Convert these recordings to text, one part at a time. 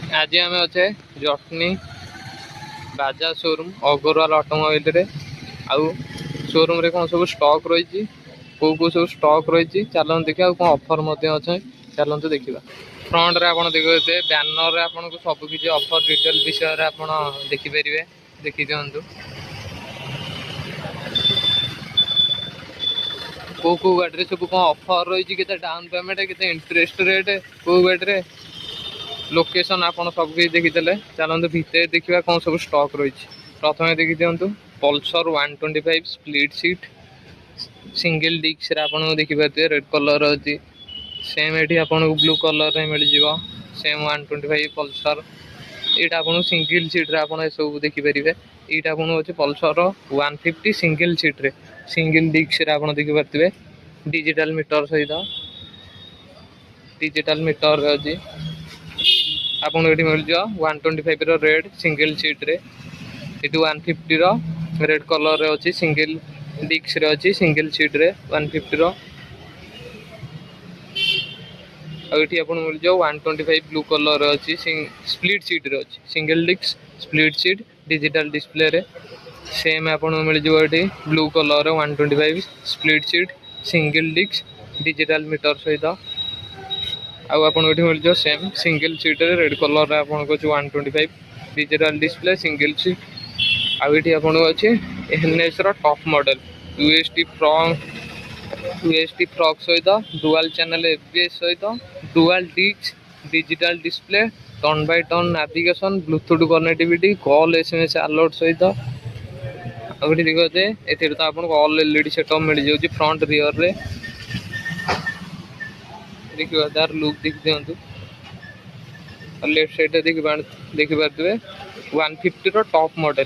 आज आम अच्छे जटनी बाजाज शोरूम अगरवाल ऑटोमोबाइल रे आउ शोरूम रे कौन सब स्टॉक रही कौ सब स्टॉक रही चलते देखिए कौन ऑफर अच्छे चलते देखा फ्रंट रे आप देखिए बैनर रे आपको सब किसी ऑफर डिटेल विषय रे आप देखिपारे देखी दिंतु कौ गाड़ी सब कौन ऑफर रही के डाउन पेमेंट के इंटरेस्ट रेट कौ गाड़ी लोकेशन आप सब किसी देखीदे चलते भितर देखा कौन सब स्टॉक रही प्रथम देखी दिंतु Pulsar 125 split seat single disc आपको देखिपे रेड कलर अच्छी सेम ये आपको ब्लू कलर मिल जाव सेम 125 पल्सर यहाँ आपको सिंगल सीट्रे आप सब देखिपारे यहाँ आपको अच्छे पल्सर 150 सिंगल सीट्रे सिंगल डिस्क आप देखिपे डिजिटल मीटर सहित डिजिटल मीटर अच्छी आपको ये मिल जाए 125 रेड सिंगल सीट्रे ये 150 रेड कलर अच्छी सिंगल डिस्क अच्छी सिंगल सीट्रे 150 ये आपको मिल जाए 125 ब्लू कलर अच्छी स्प्लिट सीट्रे अच्छी single disc split seat digital display रे सेम आपको मिल जाए ये blue colour 125 split seat single disc digital meter सहित आपको ये मिल जाए सेम सिंगल सीट्रे रेड कलर आपको 125 डिजिटल डिस्प्ले सिंगल सीट आउटी आपको अच्छे NS top model USD fork सहित डुआल चैनल एबीएस सहित dual disc digital display turn by turn navigation Bluetooth connectivity call SMS alert सहित आउटी देखते ये तो आपको ऑल एलईडी सेटअप मिल जाऊँगी फ्रंट रियर रे देखिए तार लुक देख दिंतु लेफ्ट साइड देखिपे 150 top model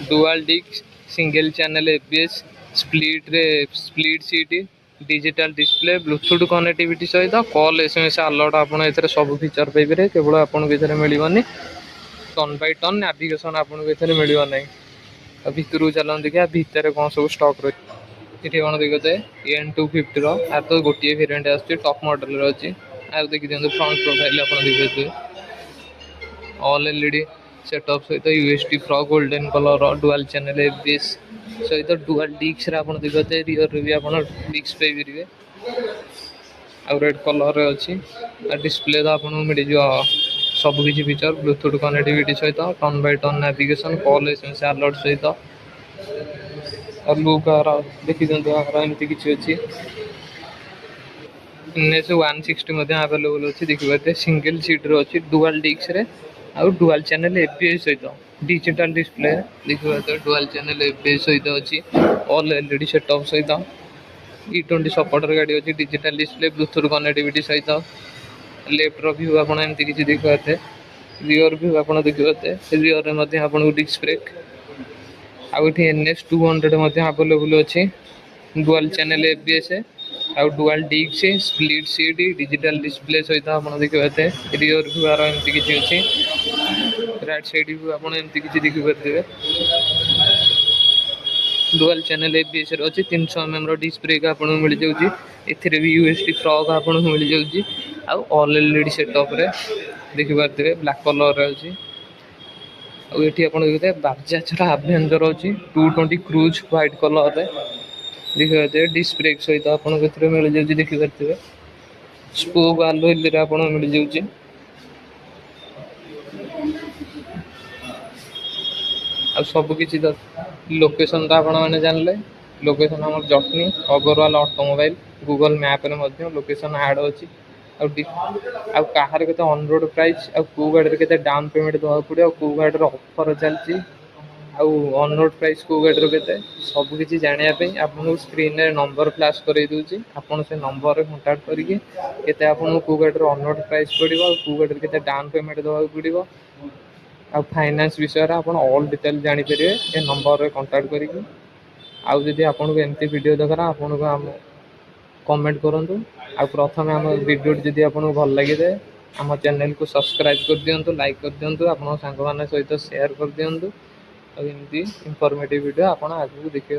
dual disc single channel ABS split seat digital display Bluetooth connectivity सहित कॉल एसएमएस अलर्ट आपड़ ए सब फीचर पाइबे केवल आपको मिलवानी टर्न बाय टर्न नेविगेशन आपको ये मिलना भितर चलते देखिए भितर कौन सब स्टॉक रही ये कौन देखते N250 यार तो गोटे वेरिएंट आस टॉप मॉडल अच्छी आ देखी दिखाते फ्रंट प्रोफाइल आप देखिए ऑल एलईडी सेटअप सहित UST frock golden colour dual channel ABS सहित डुआल डिस्क आप देखते रियर भी आप डिस्क पाइबे आ रेड कलर अच्छी डिस्प्ले तो आपको मिल जाए सब किसी फीचर ब्लूटूथ कनेक्टिविटी सहित turn by turn navigation call SMS alert सहित और लुक देखी दिखाते एमती किसी अच्छी एनएस 160 अवेलेबल अच्छी देखिए सिंगल सीट्रे अच्छी डुआल डिस्क रे आउ डुआल चैनल एबीएस सहित डिजिटल डिस्प्ले देखिए डुआल चैनल एबीएस सहित अच्छी ऑल एलईडी सेटअप सहित E20 सपोर्टर गाड़ी अच्छी डिजिटल डिस्प्ले ब्लूटूथ कनेक्टिविटी सहित लेफ्ट व्यू आपड़ एमती किसी देखिए रियर व्यू आप देखिए रियर आपको डिस्क ब्रेक आउ NS 200 अवेलेबल अच्छी डुआल चैनल एबीएस आउ dual disc split seat digital display सहित आप देखिए रियर व्यू आर एमती किसी अच्छी राइट साइड व्यू आप एमती किसी देखिपारे डुआल चैनल एबीएस अच्छी 300 mm डिस्क ब्रेक आपको मिल जाऊँगी ए भी यूएसटी फ्रॉक आपको मिल जाऊँगी आउ ऑल एलईडी सेटअप रे देखिपारे ब्लैक कलर अच्छी ये आप देखते बाजाज एवेंजर अच्छी 220 क्रूज व्हाइट कलर रे देखिए डिस्क ब्रेक सहित आपको मिल जाऊँगी देखिपारे स्पोक आलॉय आप मिल जाऊँगी आ सब किसी लोकेशन तो आपने जानले लोकेशन आम Jatni Agarwal automobile Google map रे लोकेशन ऐड अच्छी आहार के ऑन-रोड प्राइस आउ गाड़ी के डाउन पेमेंट देवा पड़े कौ गाड़ी ऑफर चलती ऑन-रोड प्राइस कौ गाड़ी के सब किसी जानापी आपको स्क्रीन रे नंबर फ्लैश कर दूसरी आपड़ से नंबर कंटाक्ट करके आपको कौ गाड़ी ऑन-रोड प्राइस पड़ो कौ गाड़ी के डाउन पेमेंट देवा पड़ो आ फाइनेंस विषय आप ऑल डिटेल जानीपर ए नंबर रे कंटाक्ट करी आउ जदि आपको एमती वीडियो दरकार आपको आम कमेंट करूँ आ प्रथम आम वीडियो जदि आपको भल लगे आम चैनल को सब्सक्राइब कर दिंतु लाइक कर दिंतु आप सांग मान सहित शेयर कर दिंतु एमती इनफॉर्मेटिव वीडियो आप आगे देखिए।